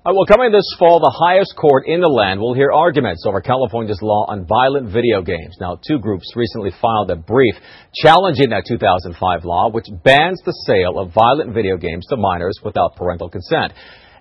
Well, coming this fall, the highest court in the land will hear arguments over California's law on violent video games. Now, two groups recently filed a brief challenging that 2005 law, which bans the sale of violent video games to minors without parental consent.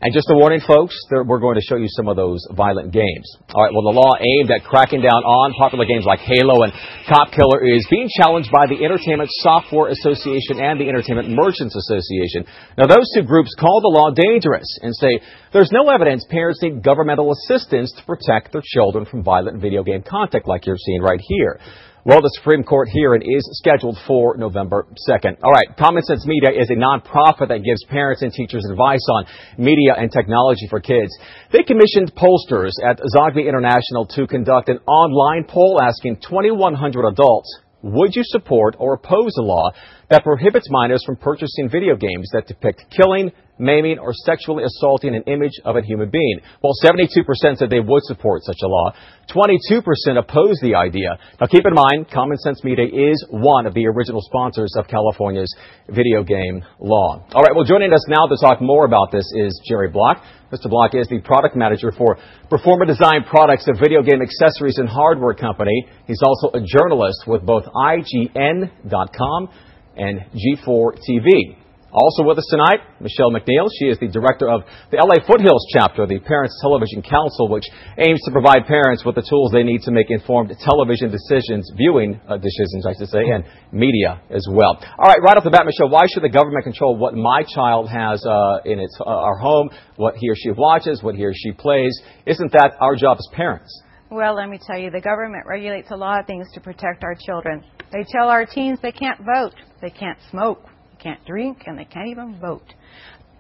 And just a warning, folks, we're going to show you some of those violent games. All right, well, the law aimed at cracking down on popular games like Halo and Cop Killer is being challenged by the Entertainment Software Association and the Entertainment Merchants Association. Now, those two groups call the law dangerous and say there's no evidence parents need governmental assistance to protect their children from violent video game content like you're seeing right here. Well, the Supreme Court hearing is scheduled for November 2nd. All right, Common Sense Media is a nonprofit that gives parents and teachers advice on media and technology for kids. They commissioned pollsters at Zogby International to conduct an online poll asking 2,100 adults, would you support or oppose a law that prohibits minors from purchasing video games that depict killing, maiming, or sexually assaulting an image of a human being? Well, 72% said they would support such a law. 22% oppose the idea. Now, keep in mind, Common Sense Media is one of the original sponsors of California's video game law. All right, well, joining us now to talk more about this is Jerry Block. Mr. Block is the product manager for Performer Design Products, a video game accessories and hardware company. He's also a journalist with both IGN.com and G4 TV. Also with us tonight, Michelle McNeil. She is the director of the LA Foothills chapter of the Parents Television Council, which aims to provide parents with the tools they need to make informed television decisions, viewing decisions, I should say, and media as well. All right off the bat, Michelle, why should the government control what my child has in our home, what he or she watches, what he or she plays? Isn't that our job as parents? Well, let me tell you, the government regulates a lot of things to protect our children. They tell our teens they can't vote, they can't smoke, can't drink, and they can't even vote.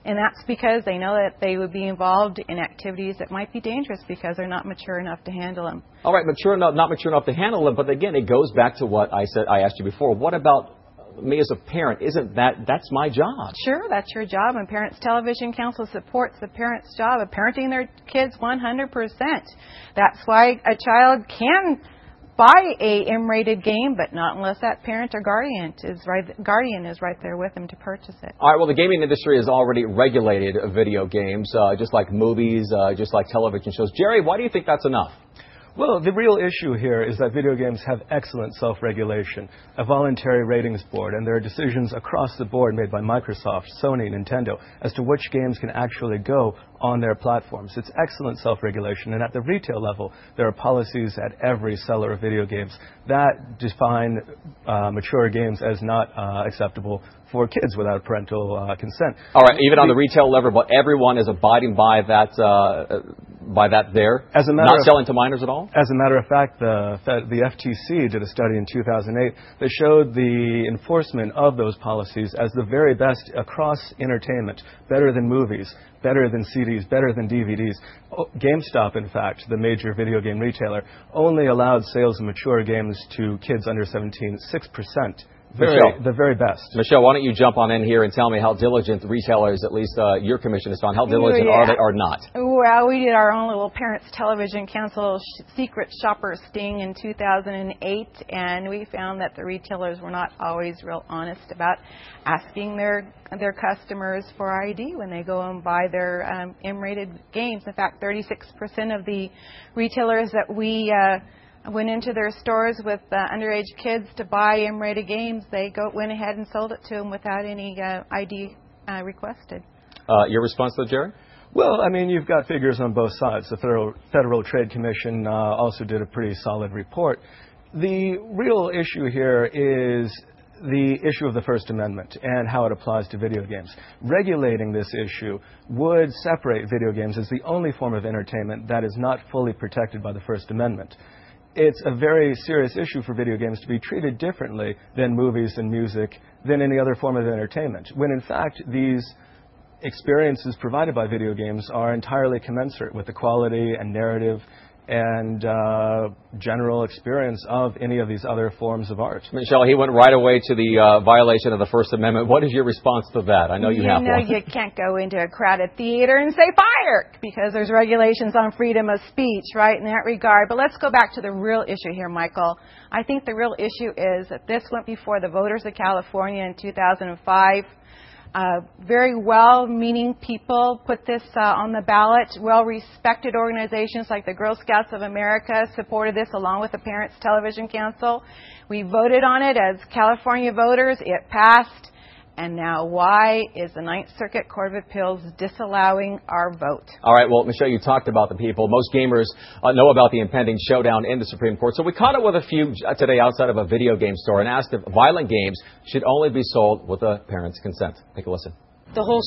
And that's because they know that they would be involved in activities that might be dangerous because they're not mature enough to handle them. All right, not mature enough to handle them, but again, it goes back to what I asked you before. What about me as a parent? That's my job? Sure, that's your job, and Parents Television Council supports the parents' job of parenting their kids 100%. That's why a child can buy a M-rated game, but not unless that parent or guardian is right there with them to purchase it. All right, well, the gaming industry has already regulated video games, just like movies, just like television shows. Jerry, why do you think that's enough? Well, the real issue here is that video games have excellent self-regulation, a voluntary ratings board, and there are decisions across the board made by Microsoft, Sony, Nintendo as to which games can actually go on their platforms. It's excellent self-regulation, and at the retail level, there are policies at every seller of video games that define mature games as not acceptable for kids without parental consent. All right, even on the retail level, but everyone is abiding by that there? Not selling to minors at all? As a matter of fact, the FTC did a study in 2008 that showed the enforcement of those policies as the very best across entertainment, better than movies, better than CDs, better than DVDs. GameStop, in fact, the major video game retailer, only allowed sales of mature games to kids under 17, 6%. The very best. Michelle, why don't you jump on in here and tell me how diligent the retailers, at least your commission has found, how diligent are they or not? Well, we did our own little Parents Television Council secret shopper sting in 2008, and we found that the retailers were not always real honest about asking their customers for ID when they go and buy their M-rated games. In fact, 36% of the retailers that we went into their stores with underage kids to buy M-rated games, they went ahead and sold it to them without any ID requested. Your response to that, Jerry? Well, I mean, you've got figures on both sides. The Federal Trade Commission also did a pretty solid report. The real issue here is the issue of the First Amendment and how it applies to video games. Regulating this issue would separate video games as the only form of entertainment that is not fully protected by the First Amendment. It's a very serious issue for video games to be treated differently than movies and music, than any other form of entertainment, when in fact these experiences provided by video games are entirely commensurate with the quality and narrative and general experience of any of these other forms of art. Michelle, he went right away to the violation of the First Amendment. What is your response to that? I know you have one. You can't go into a crowded theater and say fire because there's regulations on freedom of speech, right, in that regard. But let's go back to the real issue here, Michael. I think the real issue is that this went before the voters of California in 2005. Very well-meaning people put this on the ballot. Well-respected organizations like the Girl Scouts of America supported this along with the Parents Television Council. We voted on it as California voters. It passed. And now why is the Ninth Circuit Court of Appeals disallowing our vote? All right, well, Michelle, you talked about the people. Most gamers know about the impending showdown in the Supreme Court. So we caught up with a few today outside of a video game store and asked if violent games should only be sold with a parent's consent. Take a listen. The whole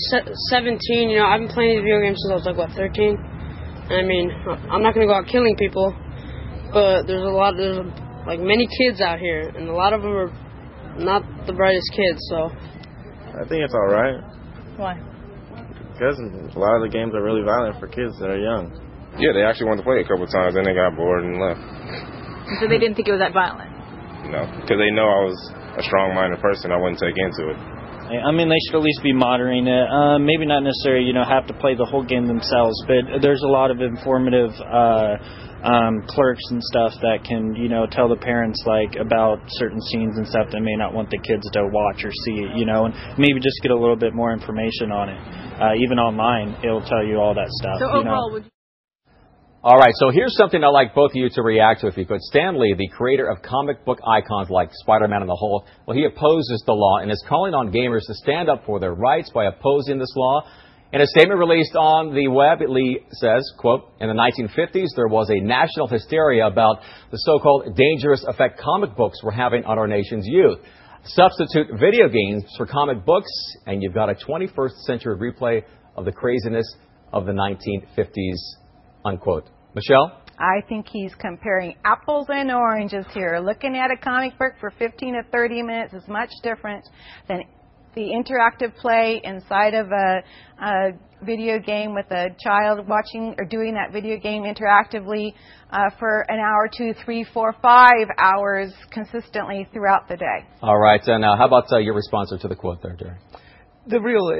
17, I've been playing these video games since I was 13. I mean, I'm not going to go out killing people, but there's many kids out here, and a lot of them are not the brightest kids, so I think it's all right. Why? Because a lot of the games are really violent for kids that are young. Yeah, they actually wanted to play a couple of times, then they got bored and left. So they didn't think it was that violent? No, because they know I was a strong-minded person. I wouldn't take into it. I mean, they should at least be monitoring it. Maybe not necessarily, have to play the whole game themselves, but there's a lot of informative clerks and stuff that can, tell the parents about certain scenes and stuff that may not want the kids to watch or see, and maybe just get a little bit more information on it. Even online, it'll tell you all that stuff. So overall, would you... All right, so here's something I'd like both of you to react to if you could. Stan Lee, the creator of comic book icons like Spider-Man and the Hulk, well, he opposes the law and is calling on gamers to stand up for their rights by opposing this law. In a statement released on the web, Lee says, quote, in the 1950s, there was a national hysteria about the so-called dangerous effect comic books were having on our nation's youth. Substitute video games for comic books, and you've got a 21st century replay of the craziness of the 1950s, unquote. Michelle? I think he's comparing apples and oranges here. Looking at a comic book for 15 to 30 minutes is much different than the interactive play inside of a video game with a child watching or doing that video game interactively for an hour, 2, 3, 4, 5 hours consistently throughout the day. All right, and how about your response to the quote there, Jerry? The real,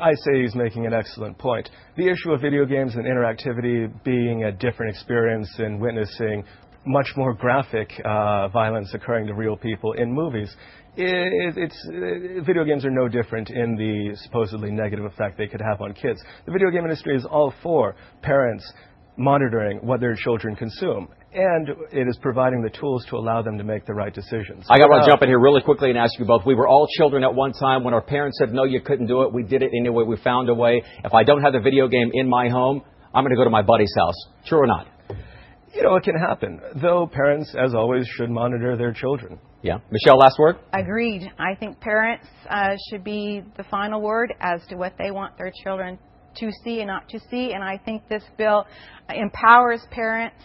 I say he's making an excellent point. The issue of video games and interactivity being a different experience and witnessing much more graphic violence occurring to real people in movies. Video games are no different in the supposedly negative effect they could have on kids. The video game industry is all for parents monitoring what their children consume, and it is providing the tools to allow them to make the right decisions. I got to jump in here really quickly and ask you both. We were all children at one time. When our parents said, no, you couldn't do it, we did it anyway. We found a way. If I don't have the video game in my home, I'm going to go to my buddy's house. True or not? It can happen, though parents, as always, should monitor their children. Yeah. Michelle, last word? Agreed. I think parents should be the final word as to what they want their children to see and not to see. And I think this bill empowers parents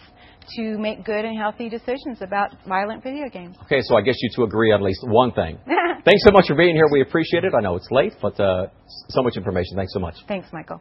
to make good and healthy decisions about violent video games. Okay, so I guess you two agree on at least one thing. Thanks so much for being here. We appreciate it. I know it's late, but so much information. Thanks so much. Thanks, Michael.